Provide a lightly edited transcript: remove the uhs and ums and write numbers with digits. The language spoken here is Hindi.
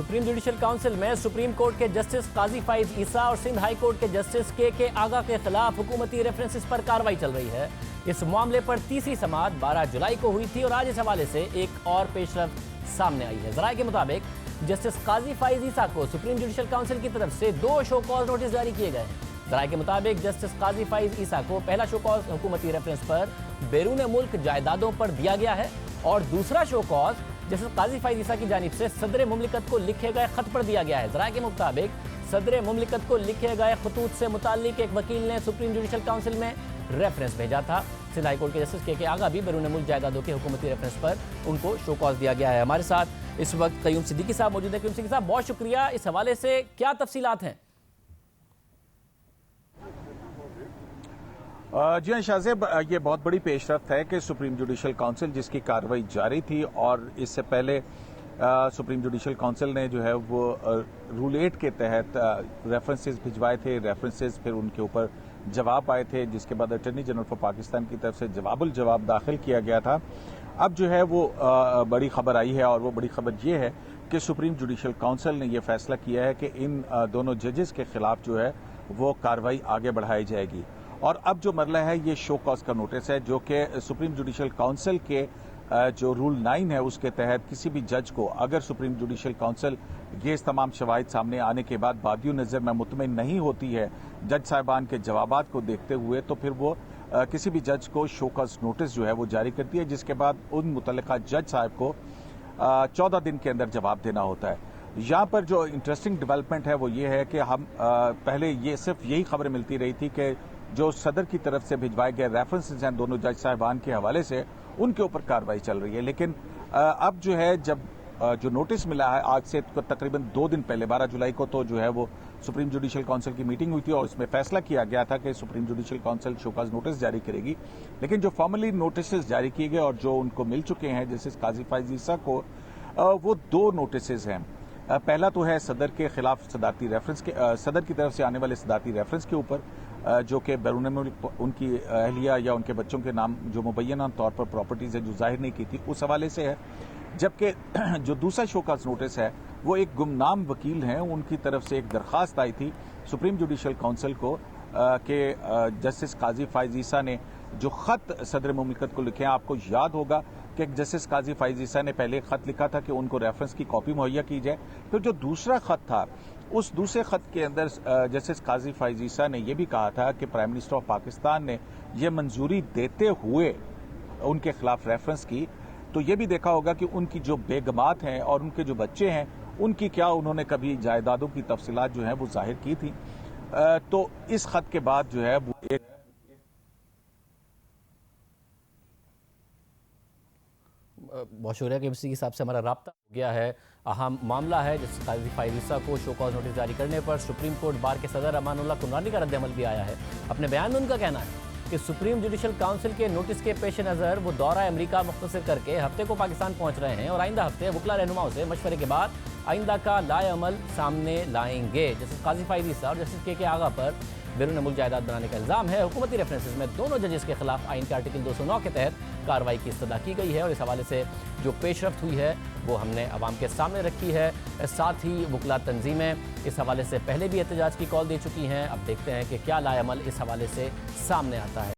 सुप्रीम जुडिशल काउंसिल में सुप्रीम कोर्ट के जस्टिस काजी फाइज ईसा और सिंध हाई कोर्ट के जस्टिस के आगा के खिलाफ हुकूमती रेफरेंसेस पर कार्रवाई चल रही है। इस मामले पर तीसरी समाअत 12 जुलाई को हुई थी और आज इस हवाले से एक और पेशरफ सामने आई है। जराये के मुताबिक जस्टिस काजी फाइज ईसा को सुप्रीम जुडिशल काउंसिल की तरफ से 2 शो कॉज नोटिस जारी किए गए हैं। जराये के मुताबिक जस्टिस काजी फाइज ईसा को पहला शो कॉज हुकूमती रेफरेंस पर बैरून मुल्क जायदादों पर दिया गया है और दूसरा शो कॉज जस्टिस काजी फाइज ईसा की जानिब से सदर मुमलिकत को लिखे गए खत पर दिया गया है। जराये के मुताबिक सदर मुमलिकत को लिखे गए खतूत से मुताल्लिक एक वकील ने सुप्रीम जुडिशल काउंसिल में रेफरेंस भेजा था। सिंध हाई कोर्ट के जस्टिस के आगा भी बैरून मुल्क जायदादों के हुकूमती रेफरेंस पर उनको शो कॉज दिया गया है। हमारे साथ इस वक्त क़य्यूम सिद्दीकी साहब मौजूद है। क़य्यूम सिद्दीकी साहब, बहुत शुक्रिया। इस हवाले से क्या तफसीलात हैं? जी हाँ शाहजेब, ये बहुत बड़ी पेशरफ्त है कि सुप्रीम जुडिशल काउंसिल जिसकी कार्रवाई जारी थी और इससे पहले सुप्रीम जुडिशल काउंसिल ने जो है वो रूल 8 के तहत रेफरेंसेस भिजवाए थे। रेफरेंसेस फिर उनके ऊपर जवाब आए थे, जिसके बाद अटॉर्नी जनरल फॉर पाकिस्तान की तरफ से जवाब दाखिल किया गया था। अब जो है वो बड़ी खबर आई है और वो बड़ी खबर ये है कि सुप्रीम जुडिशल काउंसिल ने ये फैसला किया है कि इन दोनों जजेस के खिलाफ जो है वो कार्रवाई आगे बढ़ाई जाएगी। और अब जो मरला है ये शो कॉज का नोटिस है, जो कि सुप्रीम जुडिशल काउंसिल के जो रूल 9 है उसके तहत किसी भी जज को अगर सुप्रीम जुडिशल काउंसिल ये तमाम शवाहिद सामने आने के बाद बादियो नज़र में मुतमिन नहीं होती है जज साहिबान के जवाबात को देखते हुए, तो फिर वो किसी भी जज को शो कॉज नोटिस जो है वो जारी करती है, जिसके बाद उन मुतल्लिका जज साहब को 14 दिन के अंदर जवाब देना होता है। यहाँ पर जो इंटरेस्टिंग डेवलपमेंट है वो ये है कि हम पहले ये सिर्फ यही खबरें मिलती रही थी कि जो सदर की तरफ से भिजवाए गए रेफरेंसेस हैं दोनों जज साहिबान के हवाले से, उनके ऊपर कार्रवाई चल रही है। लेकिन अब जो है जब जो नोटिस मिला है आज से तकरीबन 2 दिन पहले 12 जुलाई को, तो जो है वो सुप्रीम जुडिशल काउंसिल की मीटिंग हुई थी और उसमें फैसला किया गया था कि supreme judicial council show cause notice जारी करेगी। लेकिन जो फॉर्मली नोटिस जारी किए गए और जो उनको मिल चुके हैं जस्टिस काजी फाइज ईसा को, वो 2 नोटिस हैं। पहला तो है सदर के खिलाफ सदारती रेफरेंस के सदर की तरफ से आने वाले सदारती रेफरेंस के ऊपर, जो कि बैरून मुल्क उनकी अहलिया या उनके बच्चों के नाम जो मुबैना तौर पर प्रॉपर्टीज है जो जाहिर नहीं की थी उस हवाले से है। जबकि जो दूसरा शोकॉज नोटिस है वो एक गुमनाम वकील हैं, उनकी तरफ से एक दरख्वास्त आई थी सुप्रीम जुडिशल काउंसिल को कि जस्टिस काजी फाइज ईसा ने जो खत सदर मुमलिकत को लिखे हैं, आपको याद होगा कि जस्टिस काजी फाइज ईसा ने पहले खत लिखा था कि उनको रेफरेंस की कॉपी मुहैया की जाए। फिर जो दूसरा खत था उस दूसरे खत के अंदर जस्टिस काजी फाइज ईसा ने यह भी कहा था कि प्राइम मिनिस्टर ऑफ पाकिस्तान ने यह मंजूरी देते हुए उनके खिलाफ रेफरेंस की, तो ये भी देखा होगा कि उनकी जो बेगमात हैं और उनके जो बच्चे हैं उनकी क्या उन्होंने कभी जायदादों की तफसीलात जो है वो जाहिर की थी। तो इस खत के बाद जो है वो एक बहुत शुक्रिया कि इसी हिसाब से हमारा राब्ता हो गया है। अहम मामला है जिस काजी फाइज ईसा को शो कॉज नोटिस जारी करने पर सुप्रीम कोर्ट बार के सदर अमानुल्लाह कुमरानी का रद्द-ए-अमल भी आया है। अपने बयान में उनका कहना है कि सुप्रीम जुडिशल काउंसिल के नोटिस के पेश नज़र वो दौरा अमेरिका मुख्तसर करके हफ्ते को पाकिस्तान पहुंच रहे हैं और आइंदा हफ्ते वकला रहनुमाओं से मशवरे के बाद आइंदा का लाए अमल सामने लाएंगे। जस्टिस काजी फाइज ईसा और जस्टिस के आगा पर बैरून मुल्क जायदाद बनाने का इल्ज़ाम है। हुकूमती रेफरेंसेस में दोनों जजेस के खिलाफ आइन के आर्टिकल 209 के तहत कार्रवाई की इस्तदा की गई है और इस हवाले से जो पेशरफ्त हुई है वो हमने अवाम के सामने रखी है। साथ ही वकला तंजीमें इस हवाले से पहले भी एहतजाज की कॉल दे चुकी हैं। अब देखते हैं कि क्या लाए अमल इस हवाले से सामने आता है।